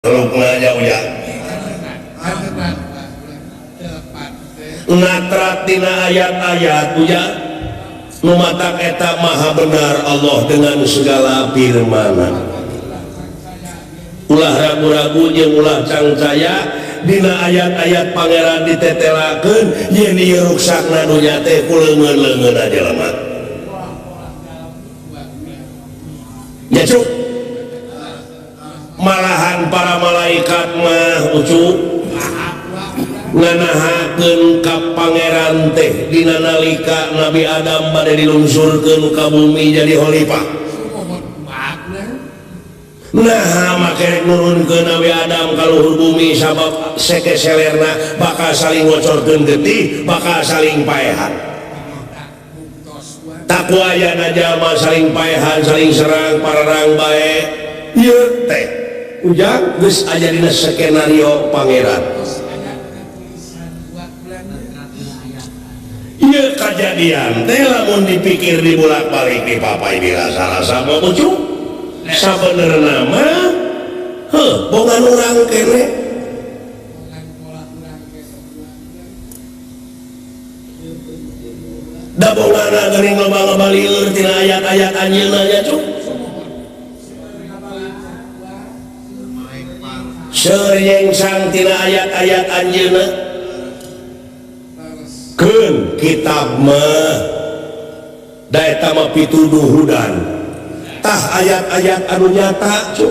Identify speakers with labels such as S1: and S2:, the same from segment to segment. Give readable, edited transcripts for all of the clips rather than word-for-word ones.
S1: jauh natrat tina ayat-ayat uja nu matak eta maha benar Allah dengan segala firman-Na. Ulah ragu-ragu jeung ulah cangcaya dina ayat-ayat pangeran ditetelakeun yen ieu ruksakna dunya teh ku leungeun-leungeunna jelema. Ya cuk. Malahan para malaikat mah ucuk nganahakeun ka pangeran teh dina nalika Nabi Adam bade dilungsurkeun ka bumi jadi khalifah. Nah make nurunkeun Nabi Adam ka luhur bumi sabab seke-selerna bakal saling ngocorkeun getih, bakal saling paehan. Takwa aya jalma saling paehan, saling serang, pararang bae. Ieu teh ujang geus aya dina skenario pangeran. Ieu kajadian teh lamun dipikir dibulak-balik di papai dirasa-rasa mah ucuk sabenerna mah bogan urang kene da bongana geuning loba-loba lieur tina ayat-ayat anjeunna nya cuk seureungsang tina ayat-ayat anjeunna keun kitab mah da eta mah pituduh hudan tah ayat-ayat anu nyata cuk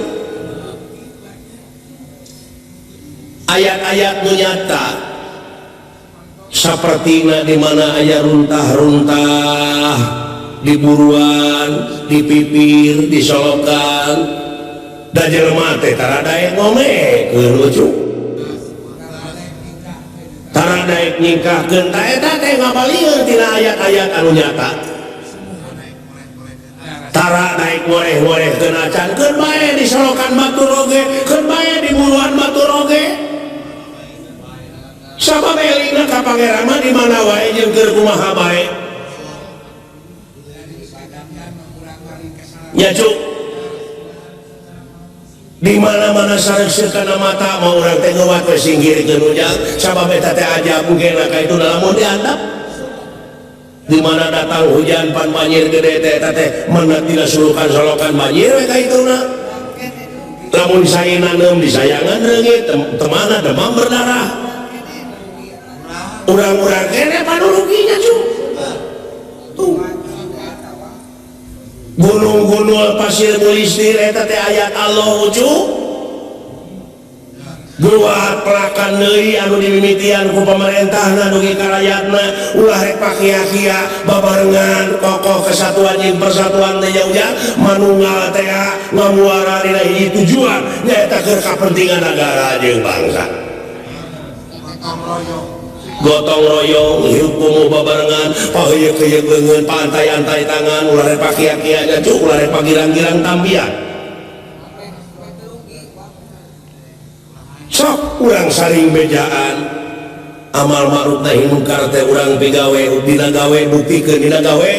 S1: ayat-ayat nu nyata sapertina di mana aya runtah-runtah di buruan, di pipir, disolokan da jelema teh tara daek ngomekeun ucuk tara daek nyingkahkeun ta eta teh ngabalieur tina ayat-ayat anu nyata tara daek ngoreh-ngorehkeun acan keun bae disolokan batur oge keun bae di buruan batur oge sabab elingna ka pangeran mah di mana wae jeung keur kumaha bae nya cuk di mana-mana sareuseuh kana mata mau urang teh ngeuwat we singgirkeun ujang sabab eta teh ajab geuna ka itu lamun diandap di mana datang hujan pan banjir gede teh eta teh meunat dina sulukan solokan banjir we ka ituna lamun saeuna neum disayangan reungit temana demam berdarah urang-urang kene panuruginya cuk tuh gunung-gunung pasir bulistir eta teh ayat Allah ucuk buat pelakan deui anu dimimitian ku pamarentahna dugi ka rakyatna ulah rek pakia-kia babarengan kokoh kesatuan jeung persatuan teh ujang manunggal teh ngamuara dina hiji tujuan nyaeta keur kapentingan negara jeung bangsa gotong royong hirup kumuh babarengan paheuyeuh-heuyeuh beungeun pantai-antai tangan ulah rek pakia-kia nya cuk ulah rek pagirang-girang tambian sok urang saling bejaan amal ma'ruf nahi munkar teh urang pigawe dina gawe buktikeun dina gawe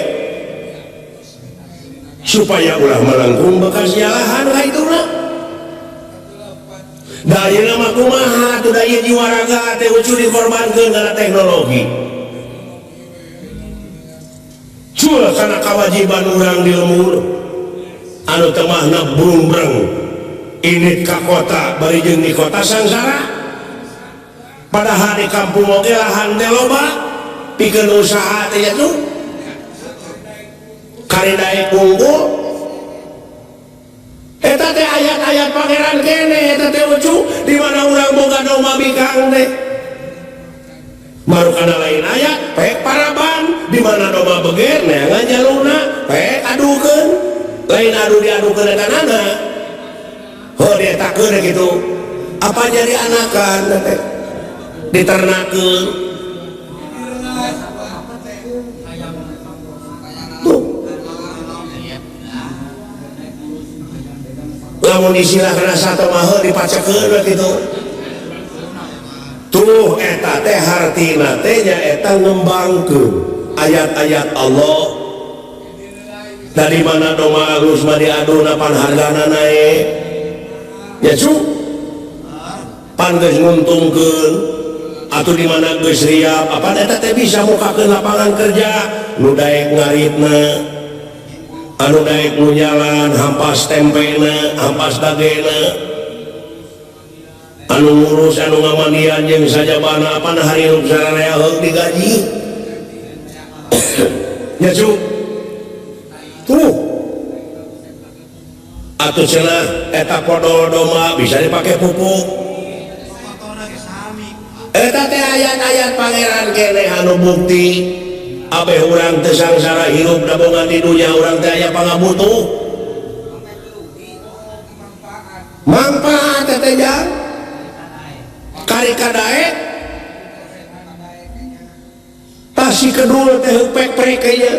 S1: supaya ulah melengkung bekas jalahan ka ituna da ayeuna mah kumaha atuh da ieu jiwa raga teh ucu dikorbankeun kana teknologi cul kana kawajiban urang di lemur anu teu mahna brung-breng ini ka kota bari jeung di kota sangsara padahal di kampung oge lahan teh loba pikeun usaha teh nya tuh kari daek unggul eta teh ayat-ayat pangeran kene eta teh ucu di mana urang boga domba bikang teh marukana lain ayat pek paraban di mana domba beger neangan jaluna pek adukeun lain adu diadukeun eta nana oh dia takut gitu apa jadi anakan diternakeun tuh lamun disilahkeun satu mah dipacekeun gitu tuh eta teh hartina teh nya eta ngembangkeun ayat-ayat Allah dari mana domba alus mah diadu napan hargana naik ya cu pan geus nguntungkeun atuh di mana geus riap apa eta teh bisa mukakeun lapangan kerja nu daek ngaritna anu daek nu jalan hampas tempena hampas dagena anu ngurus anu ngamandian jeung sajabana apa hari nu sararea heug digaji nya cu tuh atuh cenah eta kodol doma bisa dipake pupuk eta teh ayat-ayat pangeran keneh anu bukti abeh urang teu sangsara hirup dabongan di dunya urang teh aya pangabutuh manfaat teh jang kari kadaek tasi kedul teh pek-pek nya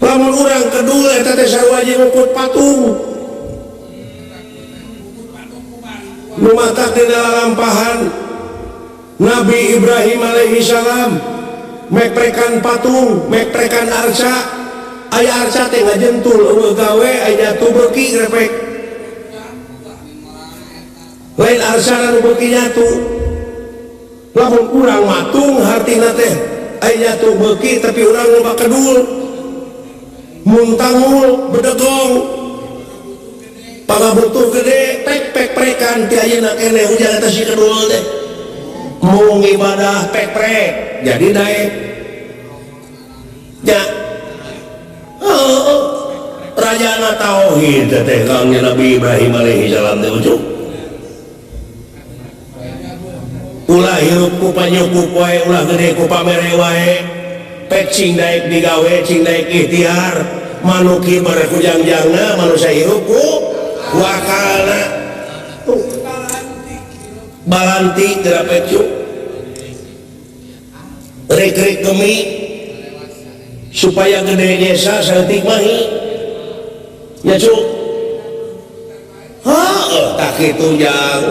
S1: lamun urang kedul eta teh sarua jeung ngukut patung lumatak di dalam lampahan Nabi Ibrahim alaihi salam mekprekan patung mekprekan arca aya arca teh ngajentul eueuh gawe aya tu beuki grepek lain arca anu beuki nyatu lamun urang matung hartina teh aya tu beuki tapi urang loba kedul muntangul bedegong pangabutuh gede pek-pek-prekan ti ayeuna keneh hujan eta si kedul teh mung ibadah pek-prek jadi daek nya rajana tauhid teh kangnya Nabi Ibrahim alaihi salam teh ujug ulah hirup ku panyukup wae ulah gede ku pamere wae pek cing daek digawe cing daek ikhtiar manuki berkujang-jangna manusia hirup ku wakalna balanti gerapecu rek-rek gemi supaya gede desa saeutik mahi nya cu tak kitu jang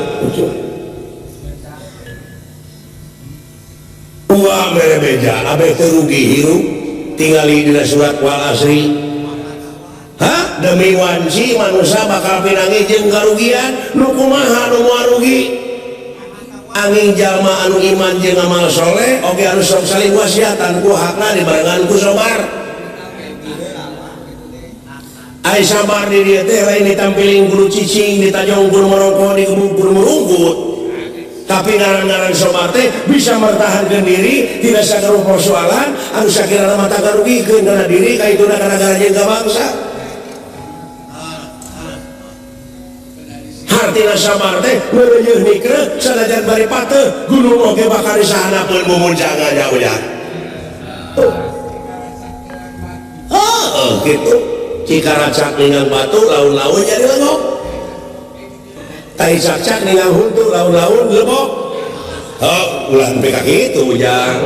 S1: uang mere beja abeh teu rugi hirup tingali dina surat wal asri demi wanci manusia bakal pinangi jeung karugian nu kumaha nu moal rugi angin jalma anu iman jeung amal soleh oge anu sok saling wasiatan ku hakna dibarengan ku sabar ai sabar di dieu teh lain ditampilin kudu cicing ditajong kudu merokok digebuk kudu merungkut tapi ngaran-ngaran sabar teh bisa mertahankeun diri tidak sagaruh persoalan anu sakirana mata garugikeun kana diri kaituna gara-gara jeung ka bangsa artina sabar teh meureuh nikre sanajan bari pateuh gunung oge bakal disahanakeun mumuncangan nya ujang kitu cikaracak ningang batu laun-laun jadi legok tai cak-cak ningang huntu laun-laun lebok ulah sampai ka kitu ujang